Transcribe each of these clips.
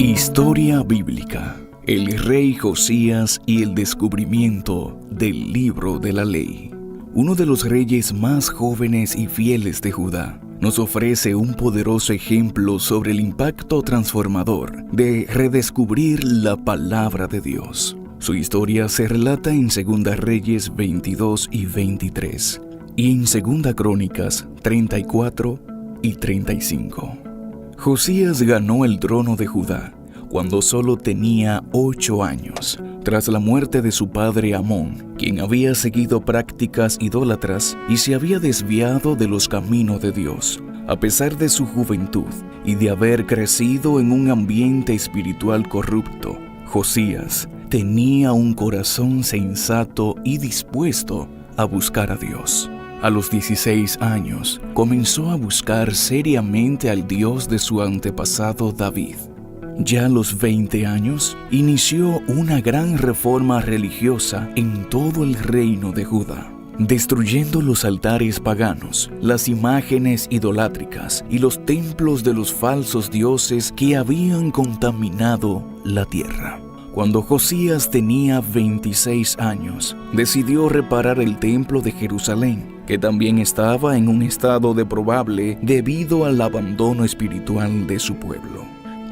Historia bíblica. El rey Josías y el descubrimiento del libro de la ley. Uno de los reyes más jóvenes y fieles de Judá nos ofrece un poderoso ejemplo sobre el impacto transformador de redescubrir la palabra de Dios. Su historia se relata en 2 Reyes 22 y 23 y en 2 Crónicas 34 y 35. Josías ganó el trono de Judá cuando solo tenía 8 años, tras la muerte de su padre Amón, quien había seguido prácticas idólatras y se había desviado de los caminos de Dios. A pesar de su juventud y de haber crecido en un ambiente espiritual corrupto, Josías tenía un corazón sensato y dispuesto a buscar a Dios. A los 16 años, comenzó a buscar seriamente al Dios de su antepasado David. Ya a los 20 años, inició una gran reforma religiosa en todo el reino de Judá, destruyendo los altares paganos, las imágenes idolátricas y los templos de los falsos dioses que habían contaminado la tierra. Cuando Josías tenía 26 años, decidió reparar el templo de Jerusalén, que también estaba en un estado deplorable debido al abandono espiritual de su pueblo.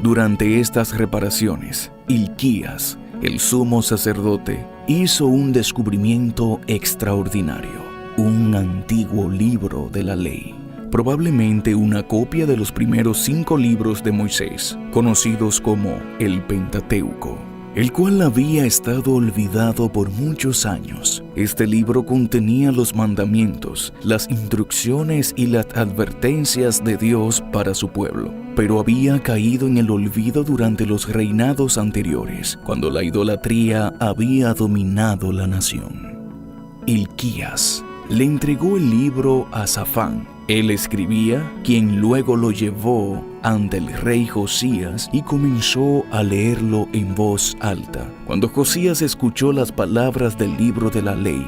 Durante estas reparaciones, Hilquías, el sumo sacerdote, hizo un descubrimiento extraordinario: un antiguo libro de la ley, probablemente una copia de los primeros 5 libros de Moisés, conocidos como el Pentateuco, el cual había estado olvidado por muchos años. Este libro contenía los mandamientos, las instrucciones y las advertencias de Dios para su pueblo, pero había caído en el olvido durante los reinados anteriores, cuando la idolatría había dominado la nación. Hilquías le entregó el libro a Safán. Él escribía, quien luego lo llevó ante el rey Josías y comenzó a leerlo en voz alta. Cuando Josías escuchó las palabras del libro de la ley,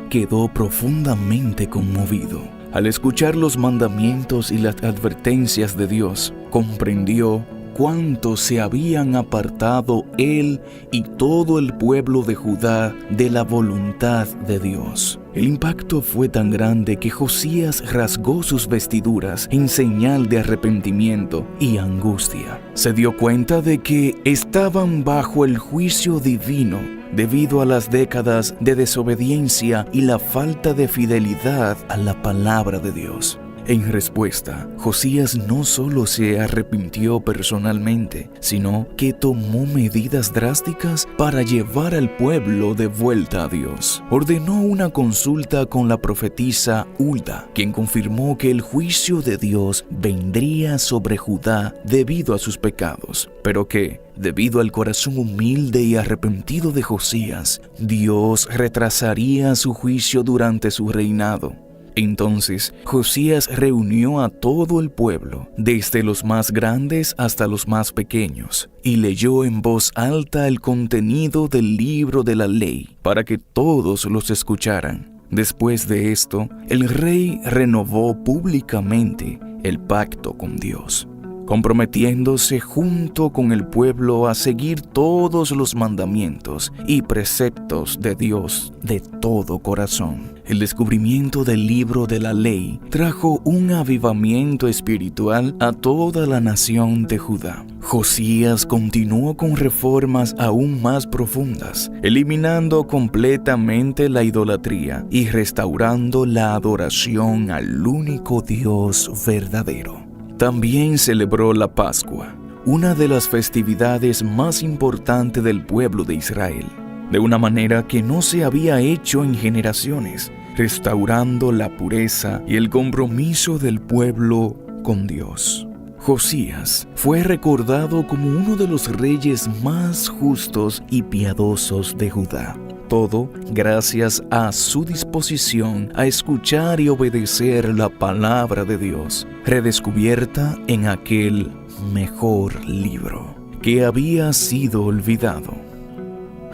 quedó profundamente conmovido. Al escuchar los mandamientos y las advertencias de Dios, comprendió cuánto se habían apartado él y todo el pueblo de Judá de la voluntad de Dios. El impacto fue tan grande que Josías rasgó sus vestiduras en señal de arrepentimiento y angustia. Se dio cuenta de que estaban bajo el juicio divino debido a las décadas de desobediencia y la falta de fidelidad a la palabra de Dios. En respuesta, Josías no solo se arrepintió personalmente, sino que tomó medidas drásticas para llevar al pueblo de vuelta a Dios. Ordenó una consulta con la profetisa Hulda, quien confirmó que el juicio de Dios vendría sobre Judá debido a sus pecados, pero que, debido al corazón humilde y arrepentido de Josías, Dios retrasaría su juicio durante su reinado. Entonces Josías reunió a todo el pueblo, desde los más grandes hasta los más pequeños, y leyó en voz alta el contenido del libro de la ley, para que todos los escucharan. Después de esto, el rey renovó públicamente el pacto con Dios, comprometiéndose junto con el pueblo a seguir todos los mandamientos y preceptos de Dios de todo corazón. El descubrimiento del libro de la ley trajo un avivamiento espiritual a toda la nación de Judá. Josías continuó con reformas aún más profundas, eliminando completamente la idolatría y restaurando la adoración al único Dios verdadero. También celebró la Pascua, una de las festividades más importantes del pueblo de Israel, de una manera que no se había hecho en generaciones, restaurando la pureza y el compromiso del pueblo con Dios. Josías fue recordado como uno de los reyes más justos y piadosos de Judá. Todo gracias a su disposición a escuchar y obedecer la palabra de Dios, redescubierta en aquel mejor libro que había sido olvidado.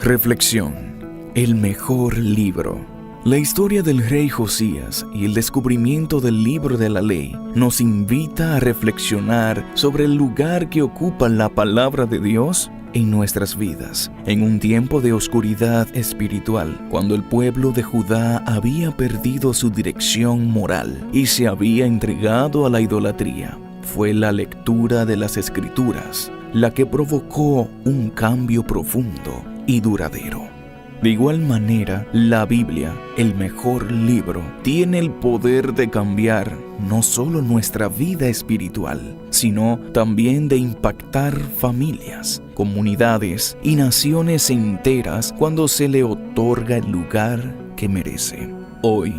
Reflexión: el mejor libro. La historia del rey Josías y el descubrimiento del libro de la ley nos invita a reflexionar sobre el lugar que ocupa la palabra de Dios en nuestras vidas, en un tiempo de oscuridad espiritual, cuando el pueblo de Judá había perdido su dirección moral y se había entregado a la idolatría. Fue la lectura de las Escrituras la que provocó un cambio profundo y duradero. De igual manera, la Biblia, el mejor libro, tiene el poder de cambiar no solo nuestra vida espiritual, sino también de impactar familias, comunidades y naciones enteras cuando se le otorga el lugar que merece. Hoy,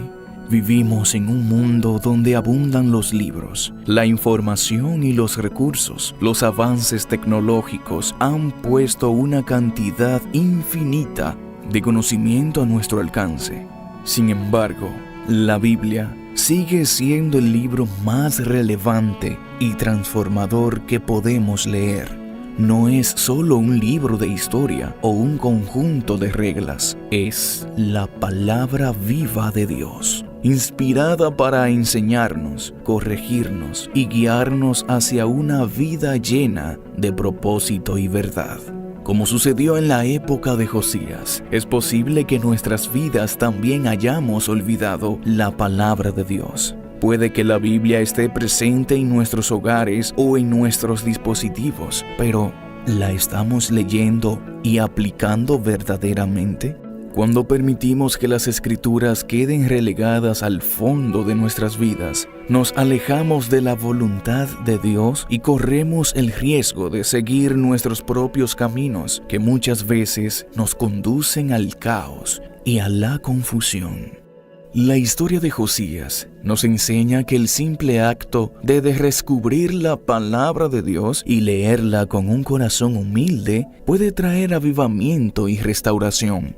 vivimos en un mundo donde abundan los libros, la información y los recursos. Los avances tecnológicos han puesto una cantidad infinita de conocimiento a nuestro alcance. Sin embargo, la Biblia sigue siendo el libro más relevante y transformador que podemos leer. No es solo un libro de historia o un conjunto de reglas, es la palabra viva de Dios, inspirada para enseñarnos, corregirnos y guiarnos hacia una vida llena de propósito y verdad. Como sucedió en la época de Josías, es posible que en nuestras vidas también hayamos olvidado la palabra de Dios. Puede que la Biblia esté presente en nuestros hogares o en nuestros dispositivos, pero ¿la estamos leyendo y aplicando verdaderamente? Cuando permitimos que las Escrituras queden relegadas al fondo de nuestras vidas, nos alejamos de la voluntad de Dios y corremos el riesgo de seguir nuestros propios caminos, que muchas veces nos conducen al caos y a la confusión. La historia de Josías nos enseña que el simple acto de redescubrir la palabra de Dios y leerla con un corazón humilde puede traer avivamiento y restauración.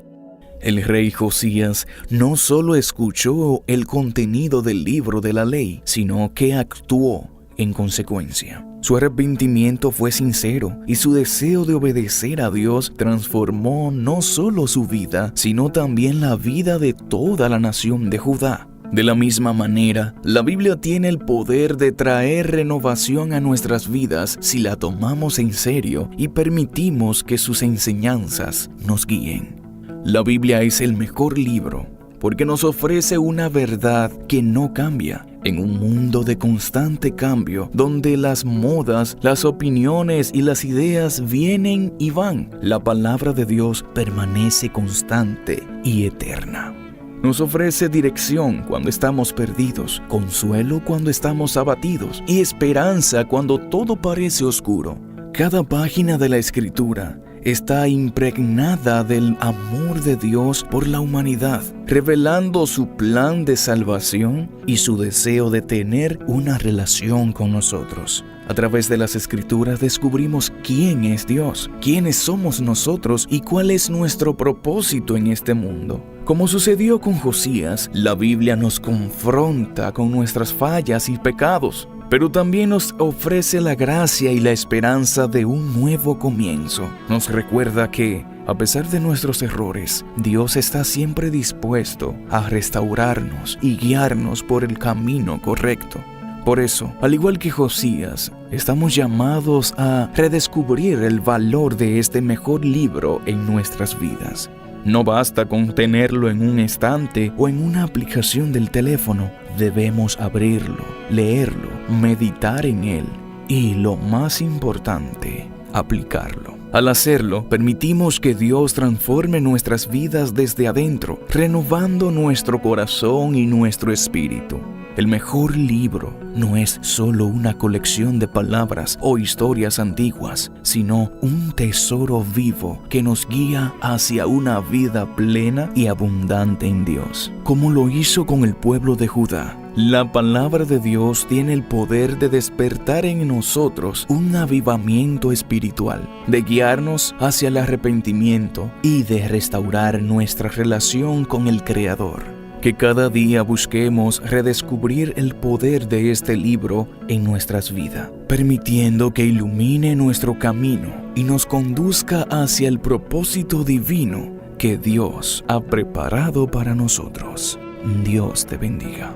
El rey Josías no solo escuchó el contenido del libro de la ley, sino que actuó en consecuencia. Su arrepentimiento fue sincero y su deseo de obedecer a Dios transformó no solo su vida, sino también la vida de toda la nación de Judá. De la misma manera, la Biblia tiene el poder de traer renovación a nuestras vidas si la tomamos en serio y permitimos que sus enseñanzas nos guíen. La Biblia es el mejor libro porque nos ofrece una verdad que no cambia. En un mundo de constante cambio, donde las modas, las opiniones y las ideas vienen y van, la palabra de Dios permanece constante y eterna. Nos ofrece dirección cuando estamos perdidos, consuelo cuando estamos abatidos y esperanza cuando todo parece oscuro. Cada página de la Escritura está impregnada del amor de Dios por la humanidad, revelando su plan de salvación y su deseo de tener una relación con nosotros. A través de las Escrituras descubrimos quién es Dios, quiénes somos nosotros y cuál es nuestro propósito en este mundo. Como sucedió con Josías, la Biblia nos confronta con nuestras fallas y pecados, pero también nos ofrece la gracia y la esperanza de un nuevo comienzo. Nos recuerda que, a pesar de nuestros errores, Dios está siempre dispuesto a restaurarnos y guiarnos por el camino correcto. Por eso, al igual que Josías, estamos llamados a redescubrir el valor de este mejor libro en nuestras vidas. No basta con tenerlo en un estante o en una aplicación del teléfono. Debemos abrirlo, leerlo, meditar en él y, lo más importante, aplicarlo. Al hacerlo, permitimos que Dios transforme nuestras vidas desde adentro, renovando nuestro corazón y nuestro espíritu. El mejor libro no es solo una colección de palabras o historias antiguas, sino un tesoro vivo que nos guía hacia una vida plena y abundante en Dios. Como lo hizo con el pueblo de Judá, la palabra de Dios tiene el poder de despertar en nosotros un avivamiento espiritual, de guiarnos hacia el arrepentimiento y de restaurar nuestra relación con el Creador. Que cada día busquemos redescubrir el poder de este libro en nuestras vidas, permitiendo que ilumine nuestro camino y nos conduzca hacia el propósito divino que Dios ha preparado para nosotros. Dios te bendiga.